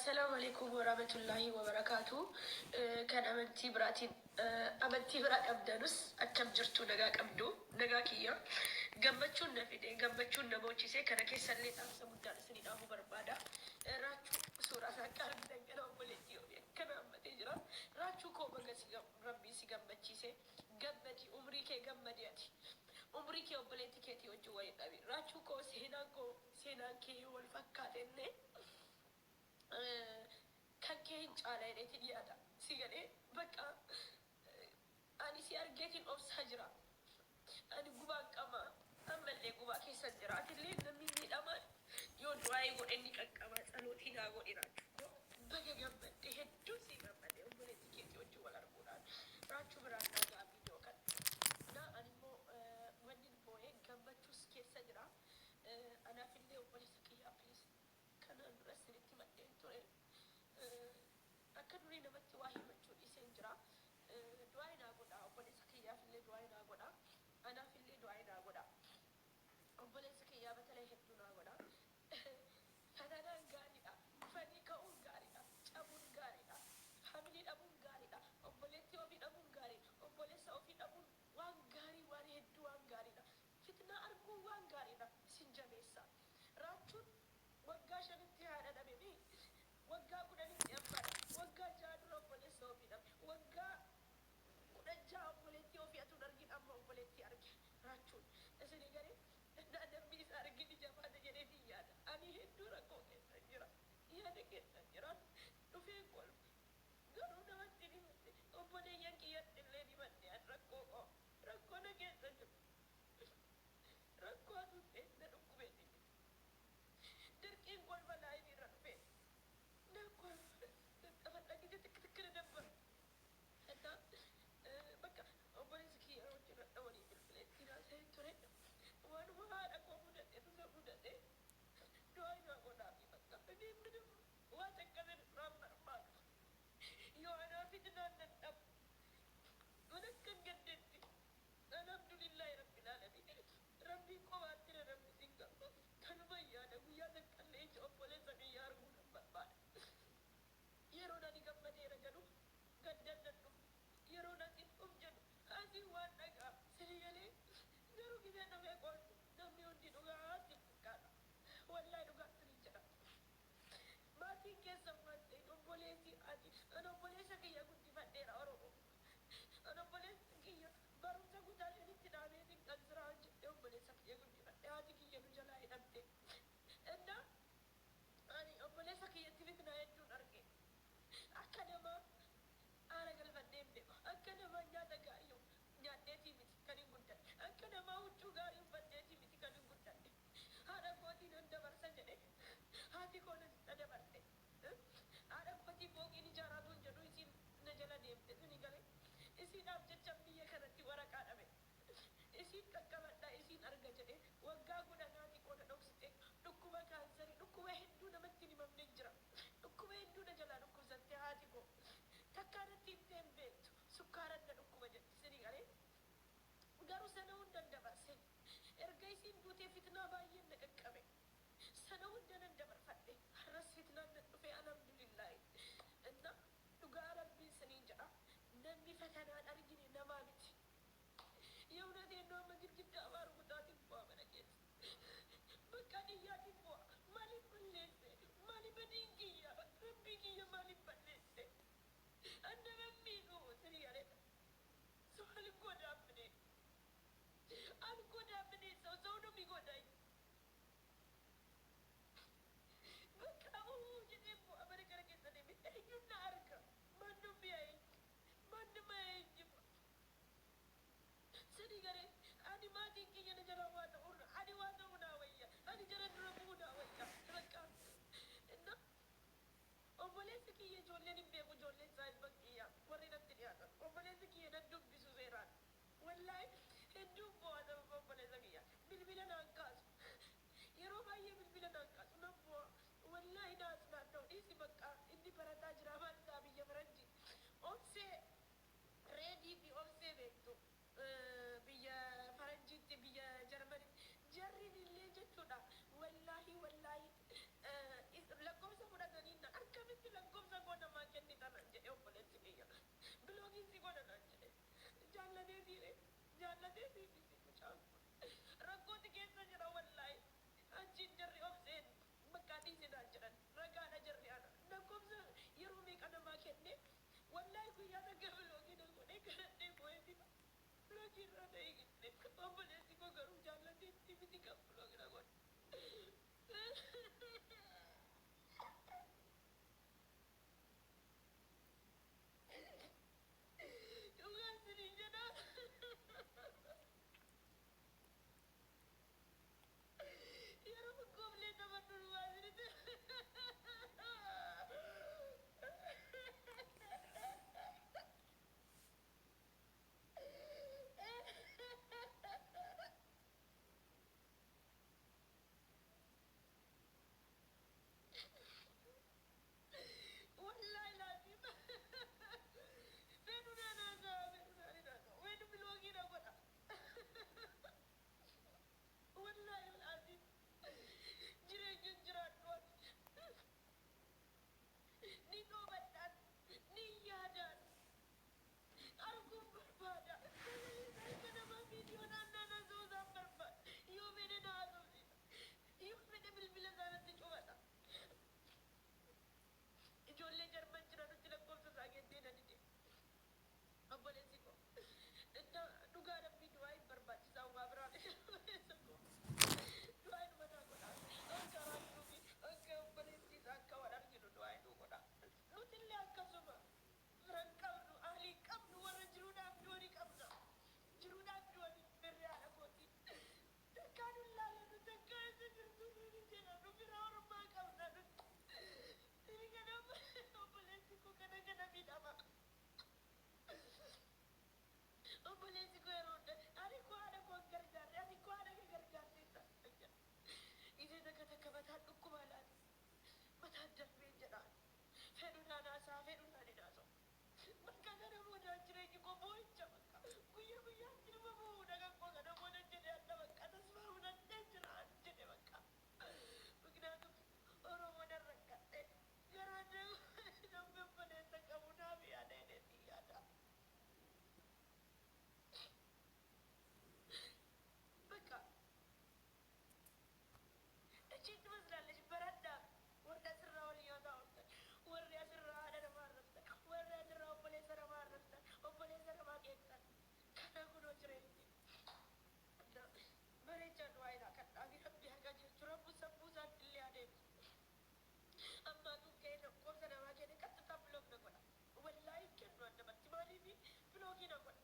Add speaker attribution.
Speaker 1: السلام عليكم ورحمة الله وبركاته. كان أمنتي براتين أمنتي برات أبدانس أكم جرتو نجاك أبدو نجاكيا جمبتشون نفيدي جمبتشون نبوتشي سي كنا كيس اللي تامس مدار سنين أبو بربادا راتشو سورة سكال بدنا بوليتيو كنا أمتي جرا راتشو كوبا جسيجا ربي سيجا بتشي سي جمبتي عمري كي جمبتياتي عمري كي أبوليتي كتي وجوي أبي راتشو كو سينا كي والفكاتني kan kee hin caalaydheetin yaada si galee bakka ani si argeetin obsaa jira ani gubaan qaba ammallee gubaa keessa jiraatillee namni miidhamaan yoo du'aa'ee godhe inni qaqqaba tsalootii naa godhiraachu baga gammadde hedduu si gammadde obboleetti keetii wajjin wal arguudhaan raachuu biraan dhagaa viidiyoo kan naa animmoo wanni boo'ee gammachuus keessa jira anaafillee obboleessa kiyyaa piis kanaan dura sinitti maddeen ture akka durii namatti waa himachuun iseen jira du'aa inaa godha obboleessa kiyyaafillee du'aa inaa godha anaafillee du'aa inaa godha obboleessa kiyyaa batalee hedduu naa godha fananaan gaariidha fanii ka'uun gaariidha cabuun gaariidha hamilii dhabuun gaariidha obboleetti ofii dhabuun gaariidha obboleessa ofii dhabuun waan gaarii waan hedduu waan gaariidha fitnaa arguun waan gaariidha sin jabeessa raachuun waggaa shanitti haadha dhabemi waggaa kudhanitti abbadha waggaa ja'a dura obboleessa ofii dhabe waggaa kudhan ja'a obboleettii ofii atuun argin amma obboleettii arge raachuun isinii garee namni isa argin jabaata jedheetii yaada ani hedduu rakkoo keessa jira yaada keessa jiran dhufee kolfa garuu namatti dhimatte obboleeyyan kiyyatti illee dhimatte an rakkoo qaba rakkoo na keessa jiru rakkoo atuutte na dhukkubeeti dirqiin kolfa laayin irra dhufe na kolfa taphadha gidi tikkira dabbar hadda bakka obboleessi kiyya wajjin radha walii bilbileetti naasee ture waanuma haadha koo mudadhe tusa mudadhe du'aa inaa godhaafi bakka deemni dabru waan akkasii duraan barbaadu yoo anaa fitnaan nan dhabu waan akkan gaddeetti alhamdulillahi rabbil aalamiin rabbii qobaatti na rabbi singa kanuma yaada guyyaa takkaallee ija obboleessa kiyyaa arguu nan barbaada yeroo nani gammadeera jedhu gaddan nan dhufu yeroo nani of jedhu haasiin waan dhagaa sini galee garuu gisee dhufee qoolfu namni hundi dhugaatti fakkaata wallaahi dhugaatti ni jedha maatiin keessan waan ta'e obboleessi ati an obboleessa kiyya guddifadheera oromoo an obboleessi kiyya barumsa kutaa shanitti dhaabeetiin kan siraa hojjedhe obboleessa kiyya guddifadhe haati kiyya nu jalaa hidhamte inna ani obboleessa kiyyatti fitnaa hedduun arge akka namaa aara galfadheen beeku akka namaa nyaata gaarii nyaadheetii miti kan hin guddadhe akka namaa huccuu gaarii uffadheetii miti kan hin guddadhe haadha kootiin nan dabarsa jedhe haati koo na dabarte haadha kootii fooqiin ijaaraatuun jedhu isiin na jala deemte sini galee isiidhaaf jecha biyya kanatti waraqaa dhabe isiin qaqqabadhaa isiin arga jedhe waggaa godhanaati qooda dhoksite dhukkuba kaansarii dhukkuba hedduu namatti himamne jira dhukkuba hedduu na jalaa dhukkubsatte haati koo takkaanatti himtee hin beektu sukkaaran na dhukkuba jetti sini galee garuu sana hundan dabarse erga isiin duutee fitnaa baay'een na qaqqabe sana hunda nan dabarfadhe har'as fitnaan nan dhufe alhamdulillaahi inna dhugaa rabbiin siniin jedha namni fatanaan argine namaa miti የእውነት የነውም ግድግዳ ባር ጉዳት ይባመነ ጌት በቃ ንያት ይቦ ማሊ በሌት ማሊ በድንግያ ረቢግያ ማሊ በሌት አንደ በሚኑ ትሪያለ ሶል ጎዳብኔ አልጎዳብኔ ሰው ነው የሚጎዳኝ በቃ ጅዴቦ አበረከረ ጌት ነው የሚጠኙና አርጋ ማንም ቢያይ ማንም አይጅም sini gare ani maatii kiyya na jala waa ta'uun ani waa ta'uu naa wayya ani jala dura bu'uu naa wayya bakka inna obboleessi kiyya ijoolleen hin beeku ijoolleen isaa ilma kiyya warri natti dhiyaatan obboleessi kiyya nan dubbisu seeraan wallaahi hedduun bu'aa sababa obboleessa kiyya bilbila naan kaasu yeroo baay'ee bilbila naan kaasu nan bu'aa wallaahi naas naanna'u dhiisi bakka inni barataa jira maal isaa biyya faranji obsee reedii fi obsee beektu biyya faranjiitti biyya jarmanitti jarriin illee jechuudha wallaahi lakkoofsa fudhatanii na akkamitti jaallatee siifisi mucaan kun rakkooti keessa jira wallaahi achiin jarri obseen bakka dhiisinaan jedhan ragaadha jarri ana lakkoofsa yeroo meeqa namaa kenne wallaahi guyyaa takka biloogina godhee kadhadhee boo'eetima biloogii irraa ta'e giddee obboleessi koo garuu jaallateetti miti kan biloogina godhe dhugaan siniin jedhaa yeroo gooflee taphattu dhugaa sinitti wallahi laaziim fedhunaan haasa'a fedhunaan hin haasa'a weedu biloogina godha wallahi laaziim jireenyuun jiraadhu ni dhoobadhaan ni yaadaan arguun barbaada harka namaa viidiyoodhaan naan haasa'uusaan barbaada yoo fedhe na haasa'uusiisa yoo fedhe bilbila isaanatti cufata ijoollee jarman jiranutti lakkoofsa isaa geddee na dide obboleessi koo dhugaa dhabbii du'aa hin barbaachisaa waa biraan obboleessa koo du'aa hin mataa godhaa akka raabsuu fi akka obboleessi isaa akka wal arginu du'aa hin godhaa nutillee akkasuma firan qabnu aalii qabnu warra jiruudhaaf du'anii qabna jiruudhaaf du'anii birri haadha kooti takkaa nun laalanu takkaa isa jirtu nuni jedhanu bira ormaa qabna nuti ini kana obboleessi koo kana miidhama obboleessi koo yeroo hunda ani koo haadha koo hin gargaarre ani koo haadha kee gargaarteessa ishee takka mataan dhukkubaa laati mataan darbee jedhaan fedhunaan haasaa fedhunaan hin haasa'u bakka kana boodaan jireenyi koo boo'icha bakka guyyaatti dhuma bu'uudha kan koo kana booda jedhee adda bakka tasfaa hunannee jiraan jedhe bakka ምክንያቱም ኦሮሞን ረቀጤ ገራደ ደንበበነ ተቀቡና ቢያደ ነጥያዳ በቃ እቺ ትመስላለች በረዳ ወርዳ ስራውን ያዛውታ ወርዳ ስራ አደረ ማረፍታ ወርዳ ስራ ኦፖሌ ሰራ ማቄታ ከነጉኖ ጅሬቲ በሬቻ ዱዋይዳ ከዳቢ ረቢ ሀጋ ጅሩ ረቡ ሰቡዛ ድል ያደም amma tu kee lakkoofsa namaa kenne qaxxitaa biloog na godha wallaahi kennu addamatti maaliifi biloogii na godha